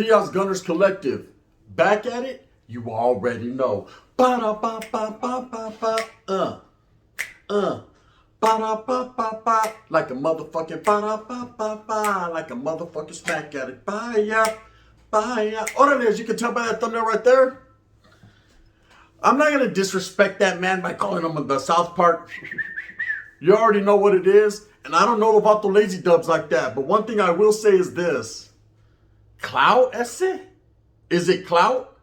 Diaz Gunners Collective. Back at it? You already know. Ba-da-ba-ba-ba-ba-ba. Ba-da-ba-ba-ba. Like a motherfucking ba-da-ba-ba-ba. Like a motherfucking smack at it. Bye-ya. Bye-ya. Orale, as you can tell by that thumbnail right there, I'm not going to disrespect that man by calling him the South Park. You already know what it is. And I don't know about the lazy dubs like that. But one thing I will say is this. Clout, ese? Is it Clout?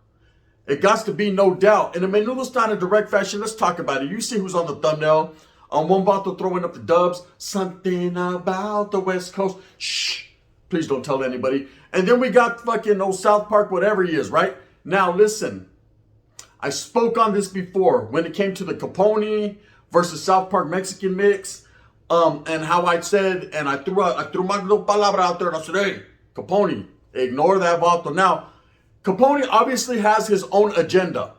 It got to be, no doubt. In a menudo style in direct fashion, let's talk about it. You see who's on the thumbnail. One vato throwing up the dubs. Something about the West Coast. Shh. Please don't tell anybody. And then we got fucking old South Park, whatever he is, right? Now, listen. I spoke on this before when it came to the Capone versus South Park Mexican mix. And how I said, and I threw my little palabra out there and I said, hey, Capone, ignore that vato. Now, Capone obviously has his own agenda.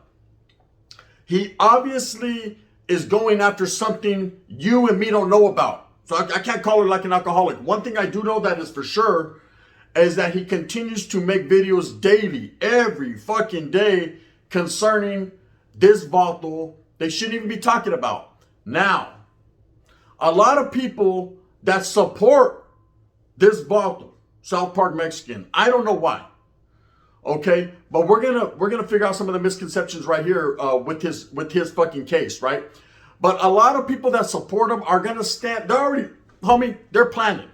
He obviously is going after something you and me don't know about. So I can't call it like an alcoholic. One thing I do know that is for sure is that he continues to make videos daily, every fucking day, concerning this vato they shouldn't even be talking about. Now, a lot of people that support this vato, South Park Mexican, I don't know why. Okay, but we're gonna figure out some of the misconceptions right here with his fucking case, right? But a lot of people that support him are gonna stand. They're already, homie, they're planted.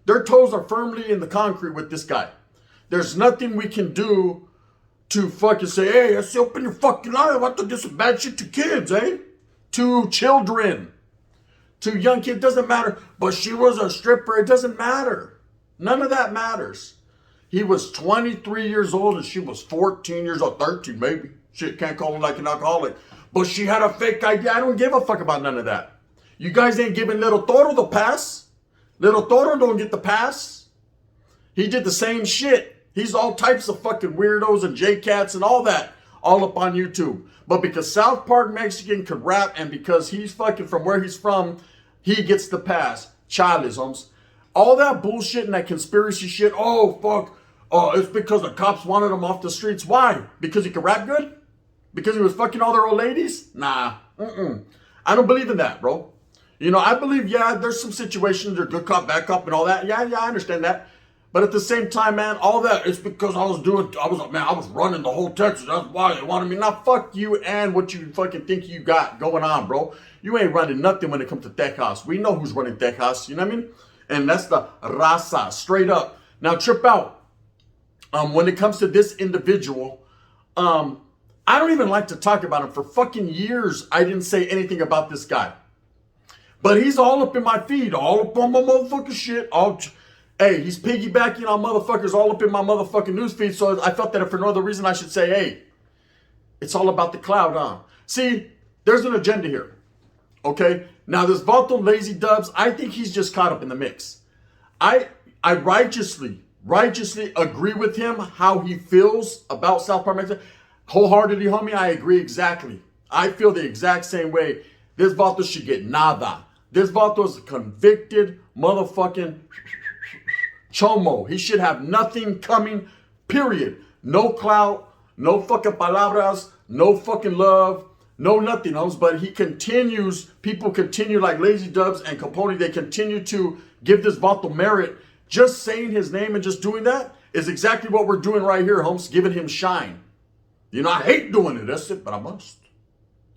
Their toes are firmly in the concrete with this guy. There's nothing we can do to fucking say, hey, let's open your fucking eye. I want to do some bad shit to kids, eh? To children, to young kids. Doesn't matter. But she was a stripper. It doesn't matter. None of that matters. He was 23 years old and she was 14 years old, 13 maybe. Shit, can't call her like an alcoholic. But she had a fake ID. I don't give a fuck about none of that. You guys ain't giving Little Toro the pass. Little Toro don't get the pass. He did the same shit. He's all types of fucking weirdos and J-Cats and all that. All up on YouTube. But because South Park Mexican could rap and because he's fucking from where he's from, he gets the pass. Chalisms. All that bullshit and that conspiracy shit. Oh, fuck. It's because the cops wanted him off the streets. Why? Because he could rap good? Because he was fucking all their old ladies? Nah. I don't believe in that, bro. You know, I believe, yeah, there's some situations, they're good cop, bad cop, and all that. Yeah, I understand that. But at the same time, man, all that, it's because I was running the whole Texas. That's why they wanted me. Now, fuck you and what you fucking think you got going on, bro. You ain't running nothing when it comes to Texas. We know who's running Texas, you know what I mean? And that's the raza, straight up. Now, trip out. When it comes to this individual, I don't even like to talk about him. For fucking years, I didn't say anything about this guy. But he's all up in my feed, all up on my motherfucking shit. Hey, he's piggybacking on motherfuckers all up in my motherfucking newsfeed. So I felt that if for no other reason, I should say, hey, it's all about the cloud, huh? See, there's an agenda here. Okay? Now, this Vato Lazy Dubs, I think he's just caught up in the mix. I righteously agree with him how he feels about South Park Mexican. Wholeheartedly, homie, I agree exactly. I feel the exact same way. This vato should get nada. This vato is a convicted motherfucking chomo. He should have nothing coming, period. No clout, no fucking palabras, no fucking love, no nothing else. But he continues, people continue like Lazy Dubs and Capone, they continue to give this vato merit. Just saying his name and just doing that is exactly what we're doing right here, Holmes, giving him shine. You know, I hate doing it, that's it, but I must.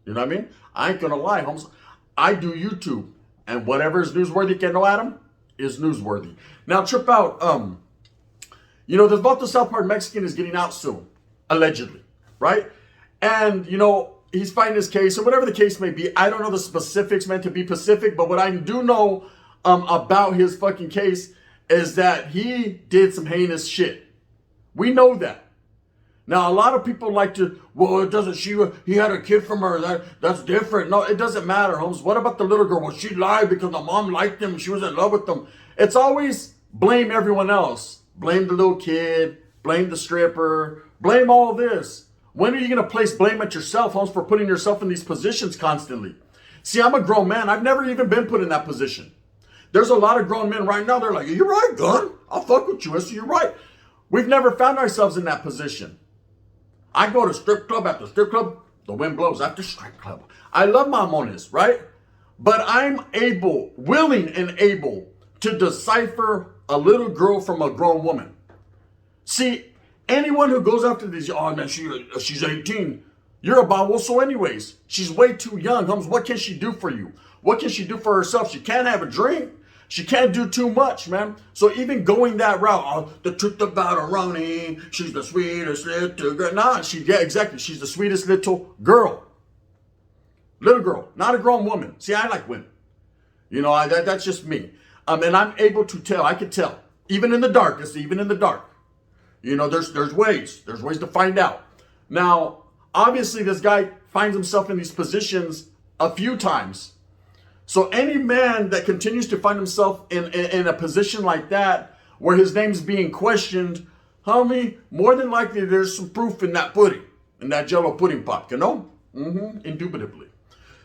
You know what I mean? I ain't gonna lie, Holmes. I do YouTube, and whatever is newsworthy, can know Adam, is newsworthy. Now, trip out. You know, the Vato South Park Mexican is getting out soon, allegedly, right? And you know, he's fighting his case, or whatever the case may be. I don't know the specifics, meant to be Pacific, but what I do know about his fucking case is that he did some heinous shit. We know that. Now, a lot of people like to, well, it doesn't, he had a kid from her, that's different. No, it doesn't matter, Holmes. What about the little girl? Well, she lied because the mom liked him, she was in love with him. It's always blame everyone else. Blame the little kid, blame the stripper, blame all of this. When are you going to place blame at yourself, Holmes, for putting yourself in these positions constantly? See, I'm a grown man. I've never even been put in that position. There's a lot of grown men right now, they're like, you're right, Gun. I'll fuck with you. I say, you're right. We've never found ourselves in that position. I go to strip club after strip club, the wind blows after strip club. I love mamones, right? But I'm willing and able to decipher a little girl from a grown woman. See, anyone who goes after these, oh man, she's 18. You're a baboso anyways. She's way too young. Holmes, what can she do for you? What can she do for herself? She can't have a drink. She can't do too much, man. So even going that route, oh, the truth about her Ronnie, she's the sweetest little girl. Nah, yeah, exactly. She's the sweetest little girl. Little girl, not a grown woman. See, I like women. You know, that's just me. And I'm able to tell. I can tell, even in the darkest, even in the dark. You know, there's ways. There's ways to find out. Now, obviously, this guy finds himself in these positions a few times. So any man that continues to find himself in a position like that, where his name's being questioned, homie, more than likely there's some proof in that pudding, in that Jello pudding pot, you know? Indubitably.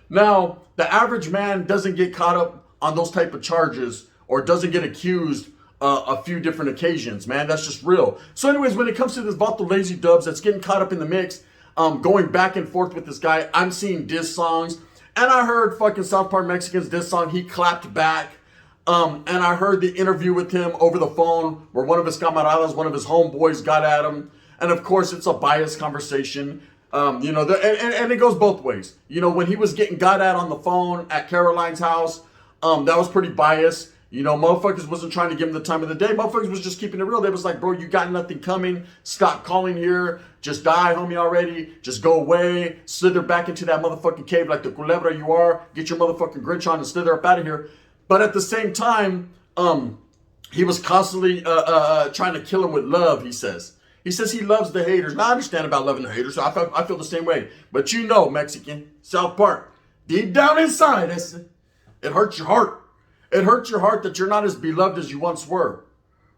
Now, the average man doesn't get caught up on those type of charges or doesn't get accused a few different occasions, man. That's just real. So anyways, when it comes to this Vato Lazy Dubbs that's getting caught up in the mix, going back and forth with this guy, I'm seeing diss songs. And I heard fucking South Park Mexican's diss song. He clapped back. And I heard the interview with him over the phone where one of his camaradas, one of his homeboys got at him. And of course, it's a biased conversation. You know, and it goes both ways. You know, when he was getting got at on the phone at Caroline's house, that was pretty biased. You know, motherfuckers wasn't trying to give him the time of the day. Motherfuckers was just keeping it real. They was like, bro, you got nothing coming. Stop calling here. Just die, homie, already. Just go away. Slither back into that motherfucking cave like the culebra you are. Get your motherfucking Grinch on and slither up out of here. But at the same time, he was constantly trying to kill him with love, he says. He says he loves the haters. Now, I understand about loving the haters. So I feel the same way. But you know, Mexican, South Park, deep down inside, it hurts your heart. It hurts your heart that you're not as beloved as you once were,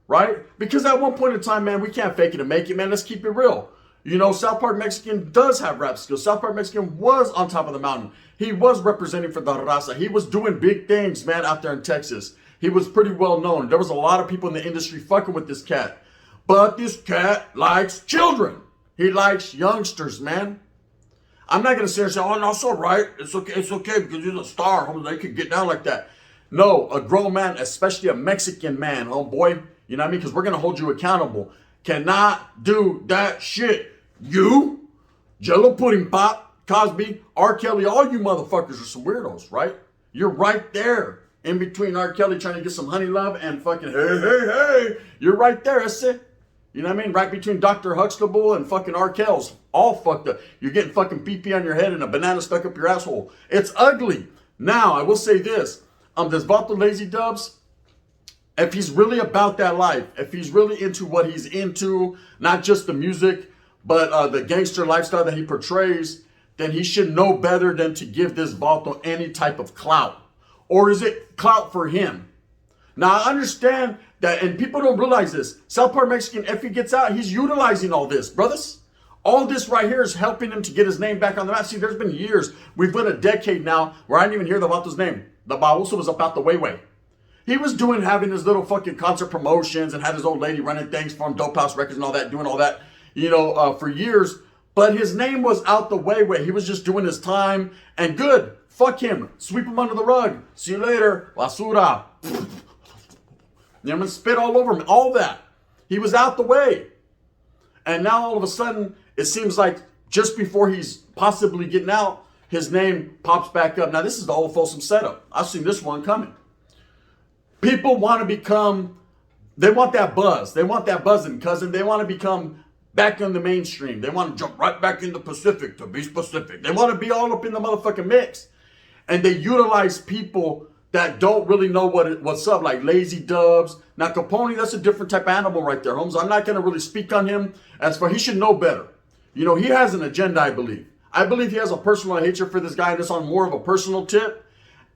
right? Because at one point in time, man, we can't fake it and make it, man. Let's keep it real. You know, South Park Mexican does have rap skills. South Park Mexican was on top of the mountain. He was representing for the raza. He was doing big things, man, out there in Texas. He was pretty well known. There was a lot of people in the industry fucking with this cat. But this cat likes children. He likes youngsters, man. I'm not going to sit here and say, oh, no, it's all right. It's okay because you're a star. They could get down like that. No, a grown man, especially a Mexican man, homeboy, you know what I mean? Because we're going to hold you accountable, cannot do that shit. You, Jello Pudding Pop, Cosby, R. Kelly, all you motherfuckers are some weirdos, right? You're right there in between R. Kelly trying to get some honey love and fucking hey. You're right there, that's it. You know what I mean? Right between Dr. Huxtable and fucking R. Kells. All fucked up. You're getting fucking pee-pee on your head and a banana stuck up your asshole. It's ugly. Now, I will say this. This Vato Lazy Dubbs, if he's really about that life, if he's really into what he's into, not just the music, but the gangster lifestyle that he portrays, then he should know better than to give this Vato any type of clout. Or is it clout for him? Now, I understand that, and people don't realize this. South Park Mexican, if he gets out, he's utilizing all this, brothers. All this right here is helping him to get his name back on the map. See, there's been years, we've been a decade now, where I didn't even hear the Vato's name. The Baboso was about the way. He was having his little fucking concert promotions and had his old lady running things for him, Dope House Records and all that, doing all that, you know, for years. But his name was out the way. He was just doing his time and good. Fuck him. Sweep him under the rug. See you later. Basura. You know, spit all over him. All that. He was out the way. And now all of a sudden, it seems like just before he's possibly getting out, his name pops back up. Now, this is the old Folsom setup. I've seen this one coming. People want to become, they want that buzz. They want that buzzing, cousin. They want to become back in the mainstream. They want to jump right back in the Pacific, to be specific. They want to be all up in the motherfucking mix. And they utilize people that don't really know what's up, like Lazy Dubbs. Now, Capone, that's a different type of animal right there, Holmes. I'm not going to really speak on him. As for, he should know better. You know, he has an agenda, I believe. I believe he has a personal hatred for this guy, and it's on more of a personal tip.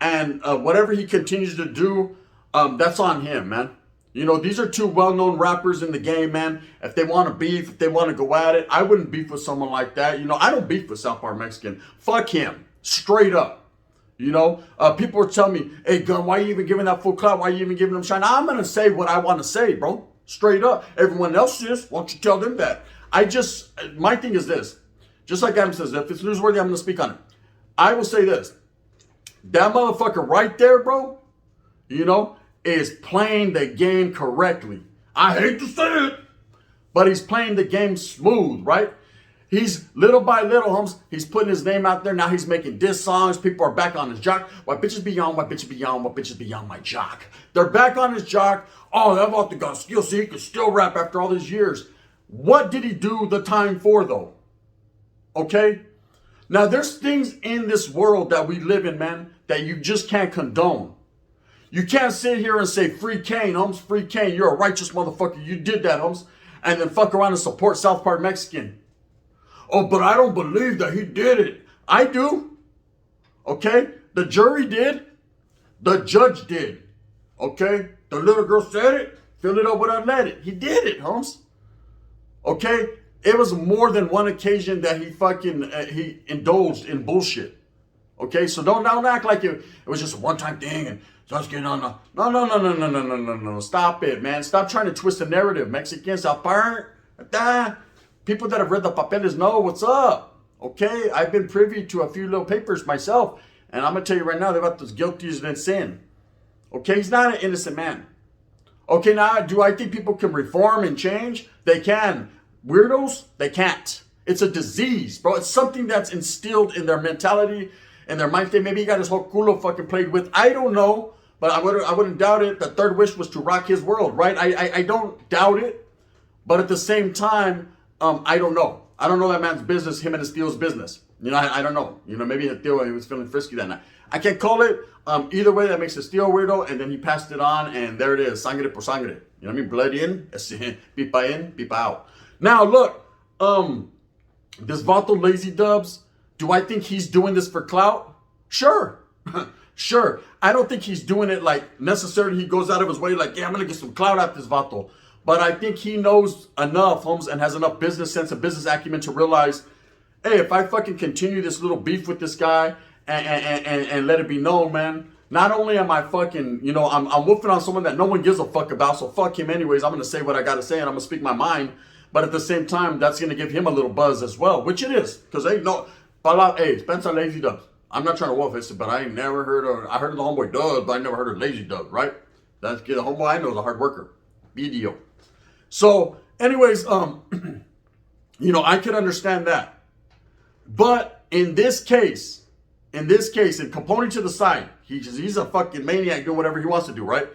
And whatever he continues to do, that's on him, man. You know, these are two well-known rappers in the game, man. If they want to beef, if they want to go at it, I wouldn't beef with someone like that. You know, I don't beef with South Park Mexican. Fuck him. Straight up. You know, people are telling me, hey, Gun, why are you even giving that full clout? Why are you even giving him shine? I'm going to say what I want to say, bro. Straight up. Everyone else is. Why don't you tell them that? My thing is this. Just like Adam says, if it's newsworthy, I'm going to speak on it. I will say this. That motherfucker right there, bro, is playing the game correctly. I hate to say it, but he's playing the game smooth, right? He's little by little, Holmes, he's putting his name out there. Now he's making diss songs. People are back on his jock. Why bitches be on, why bitches be on, why bitches be on my jock. They're back on his jock. Oh, that about the got skills so he can still rap after all these years. What did he do the time for, though? Okay? Now, there's things in this world that we live in, man, that you just can't condone. You can't sit here and say, free Kane, Holmes, free Kane. You're a righteous motherfucker. You did that, Holmes. And then fuck around and support South Park Mexican. Oh, but I don't believe that he did it. I do. Okay? The jury did. The judge did. Okay? The little girl said it. Fill it up with unleaded. He did it, Holmes. Okay? It was more than one occasion that he indulged in bullshit. Okay? So don't act like it was just a one-time thing and just getting on the... No. Stop it, man. Stop trying to twist the narrative. Mexicans, South Park, people that have read the papeles know what's up. Okay? I've been privy to a few little papers myself. And I'm going to tell you right now, they're about as guilty as in sin. Okay? He's not an innocent man. Okay, now, do I think people can reform and change? They can. Weirdos, they can't. It's a disease, bro. It's something that's instilled in their mentality, in their mind state. Maybe he got his whole culo fucking played with. I don't know, but I wouldn't doubt it. The third wish was to rock his world, right? I don't doubt it, but at the same time, I don't know. I don't know that man's business, him and his Theo's business. I don't know. Maybe Theo, he was feeling frisky that night. I can't call it. Either way, that makes his Theo weirdo, and then he passed it on, and there it is. Sangre por sangre. You know what I mean? Blood in, pipa out. Now, look, this Vato Lazy Dubs, do I think he's doing this for clout? Sure. Sure. I don't think he's doing it like necessarily he goes out of his way like, yeah, I'm going to get some clout out this Vato. But I think he knows enough, Holmes, and has enough business sense and business acumen to realize, hey, if I fucking continue this little beef with this guy and let it be known, man, not only am I fucking, I'm woofing on someone that no one gives a fuck about, so fuck him anyways. I'm going to say what I got to say and I'm going to speak my mind. But at the same time, that's going to give him a little buzz as well, which it is. Because, hey, Spencer Lazy Dubs. I'm not trying to wolf it, but I ain't never heard of, I heard of the homeboy Dubb, but I never heard of Lazy Dubs, right? That's the homeboy I know is a hard worker. BDO. So, anyways, I could understand that. But in this case, and Capone to the side, he's a fucking maniac doing whatever he wants to do, right?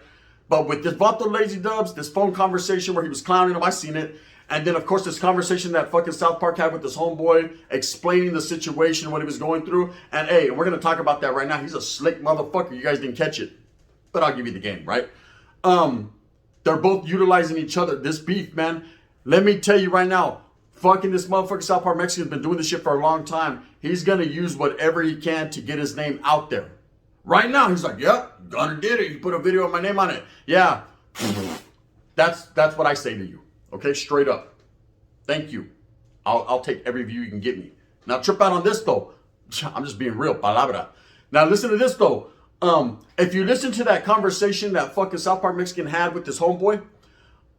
But with this Vato Lazy Dubs, this phone conversation where he was clowning him, I seen it. And then, of course, this conversation that fucking South Park had with this homeboy, explaining the situation, what he was going through. And, hey, we're going to talk about that right now. He's a slick motherfucker. You guys didn't catch it. But I'll give you the game, right? They're both utilizing each other. This beef, man. Let me tell you right now. Fucking this motherfucker South Park Mexican has been doing this shit for a long time. He's going to use whatever he can to get his name out there. Right now, he's like, yep, Gunner did it. He put a video of my name on it. Yeah. That's what I say to you. Okay, straight up. Thank you. I'll take every view you can give me. Now trip out on this though. I'm just being real. Palabra. Now listen to this though. If you listen to that conversation that fucking South Park Mexican had with this homeboy,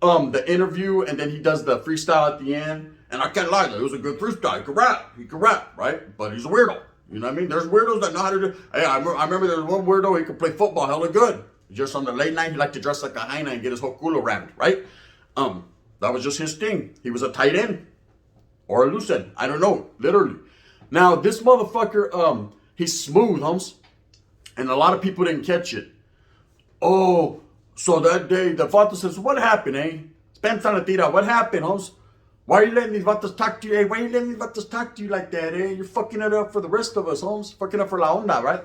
the interview, and then he does the freestyle at the end. And I can't lie, it was a good freestyle. He could rap, right? But he's a weirdo. You know what I mean? There's weirdos that know how to do. Hey, I remember there was one weirdo, he could play football hella good. Just on the late night, he liked to dress like a hyena and get his whole culo rammed, right? That was just his thing. He was a tight end or a loose end. I don't know, literally. Now, this motherfucker, he's smooth, Holmes. And a lot of people didn't catch it. Oh, so that day, the Vato says, what happened, eh? Spencer Tira, what happened, Holmes? Why are you letting these Vatos talk to you? Hey, why are you letting these Vatos talk to you like that, eh? You're fucking it up for the rest of us, Holmes. Fucking up for La Onda, right?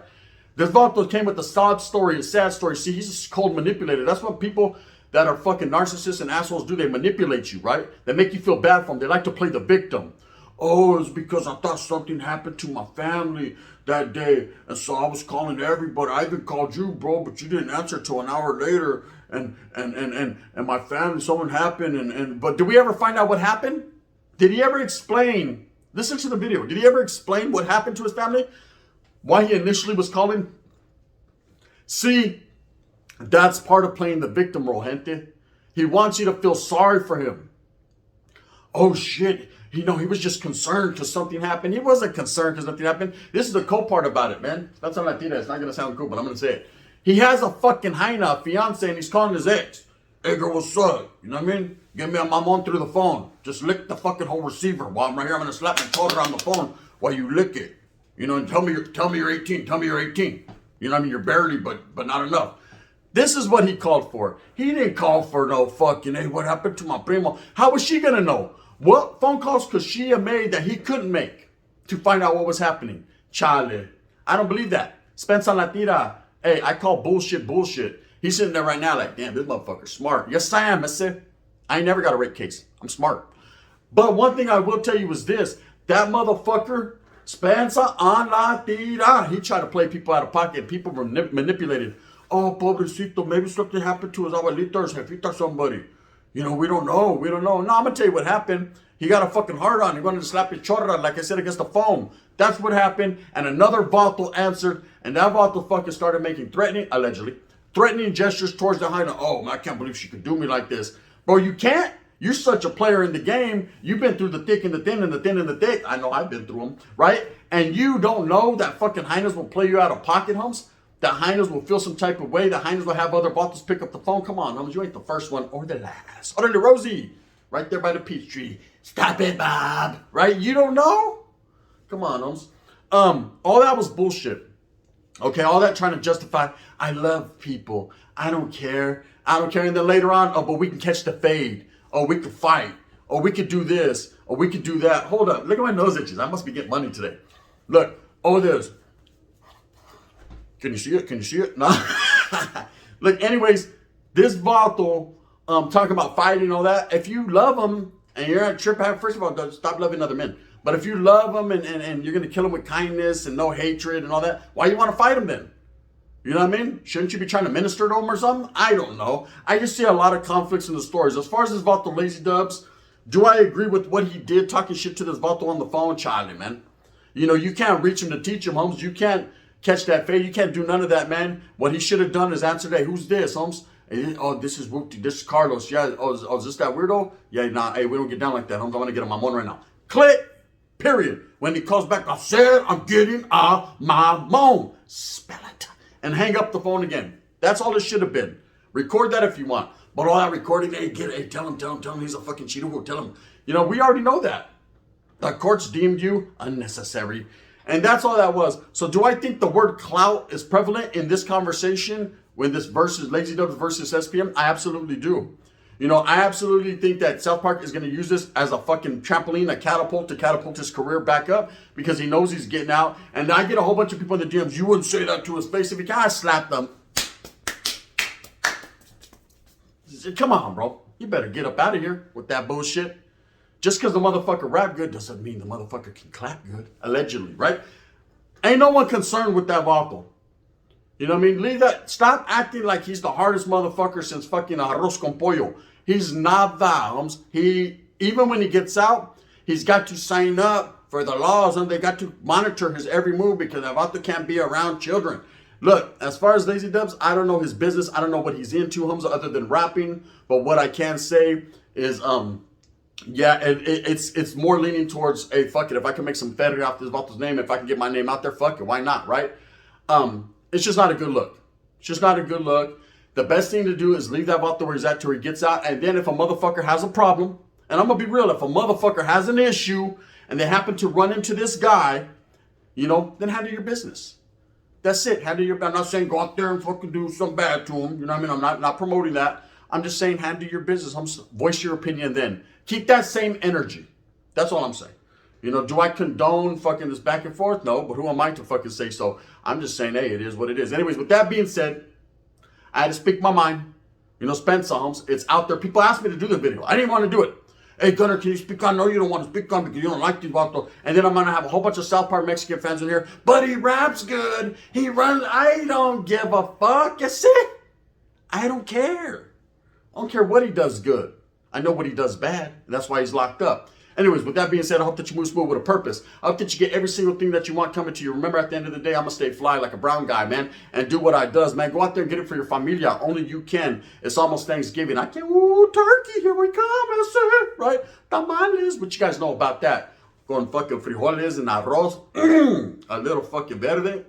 This Vato came with a sob story, a sad story. See, he's just cold manipulated. That's what people that are fucking narcissists and assholes do. They manipulate you, right? They make you feel bad for them. They like to play the victim. Oh, it's because I thought something happened to my family that day. And so I was calling everybody. I even called you, bro, but you didn't answer till an hour later. And my family, something happened. But did we ever find out what happened? Did he ever explain? Listen to the video. Did he ever explain what happened to his family? Why he initially was calling? See, that's part of playing the victim role, gente. He wants you to feel sorry for him. Oh shit, he was just concerned because something happened. He wasn't concerned because nothing happened. This is the cool part about it, man. That's on Latina. It's not going to sound cool, but I'm going to say it. He has a fucking hyena, fiance, and he's calling his ex. Hey girl, what's up? You know what I mean? Give me a mamon through the phone. Just lick the fucking whole receiver. While I'm right here, I'm going to slap my shoulder on the phone while you lick it. You know, and tell me you're 18. Tell me you're 18. You know what I mean? You're barely, but not enough. This is what he called for. He didn't call for no fucking, hey, what happened to my primo? How was she going to know? What phone calls could she have made that he couldn't make to find out what was happening? Chale. I don't believe that. Spencer Latira. Hey, I call bullshit. He's sitting there right now like, damn, this motherfucker's smart. Yes, I am, mister. I ain't never got a rape case. I'm smart. But one thing I will tell you is this. That motherfucker, Spencer Latira, he tried to play people out of pocket. People were manipulated. Oh, pobrecito, maybe something happened to his abuelitos, jefita, somebody. You know, we don't know. No, I'm going to tell you what happened. He got a fucking heart on. He wanted to slap his chorra, like I said, against the phone. That's what happened. And another vato answered. And that vato fucking started making allegedly, threatening gestures towards the hyena. Oh, man, I can't believe she could do me like this. Bro, you can't. You're such a player in the game. You've been through the thick and the thin and the thin and the thick. I know I've been through them, right? And you don't know that fucking hyenas will play you out of pocket, humps? The hyenas will feel some type of way. The hyenas will have other vatos pick up the phone. Come on, humps, you ain't the first one or the last. Orderly Rosie, right there by the peach tree. Stop it, Bob. Right? You don't know? Come on, humps. All that was bullshit. Okay, all that trying to justify, I love people. I don't care. And then later on, oh, but we can catch the fade. Oh, we could fight. Oh, we could do this. Oh, we could do that. Hold up. Look at my nose itches. I must be getting money today. Look. Oh, there's. Can you see it? No. Look, anyways, this vato, talking about fighting and all that. If you love them and you're at trip, first of all, stop loving other men. But if you love them and you're going to kill them with kindness and no hatred and all that, why you want to fight them then? You know what I mean? Shouldn't you be trying to minister to them or something? I don't know. I just see a lot of conflicts in the stories. As far as this vato Lazy Dubs, do I agree with what he did, talking shit to this vato on the phone? Charlie, man. You know, you can't reach him to teach him, Holmes. You can't catch that fade. You can't do none of that, man. What he should have done is answer, hey, who's this, Holmes? Oh, this is Whoopty. This is Carlos. Yeah. Oh, is this that weirdo? Yeah, nah. Hey, we don't get down like that, Holmes. I'm going to get on my phone right now. Click. Period. When he calls back, I said I'm getting on my phone. Spell it. And hang up the phone again. That's all it should have been. Record that if you want. But all that recording, hey, tell him he's a fucking cheater. We'll tell him. You know, we already know that. The courts deemed you unnecessary. And that's all that was. So do I think the word clout is prevalent in this conversation when this versus Lazy Dubs versus SPM? I absolutely do. You know, I absolutely think that South Park is going to use this as a fucking trampoline, a catapult to catapult his career back up because he knows he's getting out. And I get a whole bunch of people in the DMs. You wouldn't say that to his face if you can't slap them. Come on, bro. You better get up out of here with that bullshit. Just because the motherfucker rap good doesn't mean the motherfucker can clap good. Allegedly, right? Ain't no one concerned with that vato. You know what I mean? Leave that. Stop acting like he's the hardest motherfucker since fucking arroz con pollo. He's not that. Even when he gets out, he's got to sign up for the laws and they got to monitor his every move because the vato can't be around children. Look, as far as Lazy Dubs, I don't know his business. I don't know what he's into, other than rapping. But what I can say is, yeah, it's more leaning towards, hey, fuck it. If I can make some feather off this vato's name, if I can get my name out there, fuck it. Why not, right? It's just not a good look. It's just not a good look. The best thing to do is leave that vato where he's at till he gets out. And then if a motherfucker has a problem, and I'm going to be real, if a motherfucker has an issue and they happen to run into this guy, you know, then handle your business. That's it. Handle your, I'm not saying go out there and fucking do something bad to him. You know what I mean? I'm not promoting that. I'm just saying handle your business. Voice your opinion then. Keep that same energy. That's all I'm saying. You know, do I condone fucking this back and forth? No, but who am I to fucking say so? I'm just saying, hey, it is what it is. Anyways, with that being said, I had to speak my mind. You know, Spence Holmes, it's out there. People asked me to do the video. I didn't want to do it. Hey, Gunner, can you speak on? No, you don't want to speak on because you don't like these vatos. And then I'm going to have a whole bunch of South Park Mexican fans in here. But he raps good. He runs. I don't give a fuck. You see? I don't care. I don't care what he does good. I know what he does bad. And that's why he's locked up. Anyways, with that being said, I hope that you move smooth with a purpose. I hope that you get every single thing that you want coming to you. Remember, at the end of the day, I'm going to stay fly like a brown guy, man, and do what I does, man. Go out there and get it for your familia. Only you can. It's almost Thanksgiving. I can't, ooh, turkey, here we come, I say, right? Tamales, what you guys know about that? Con fucking frijoles and arroz. A little fucking verde.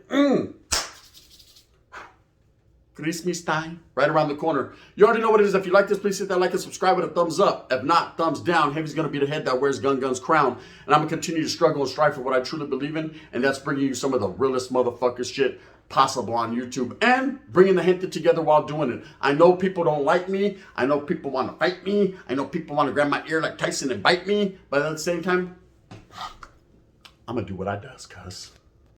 Christmas time, right around the corner. You already know what it is. If you like this, please hit that like and subscribe with a thumbs up. If not, thumbs down. Heavy's going to be the head that wears Gun's crown. And I'm going to continue to struggle and strive for what I truly believe in. And that's bringing you some of the realest motherfucker shit possible on YouTube. And bringing the Gente together while doing it. I know people don't like me. I know people want to fight me. I know people want to grab my ear like Tyson and bite me. But at the same time, I'm going to do what I does, cuz.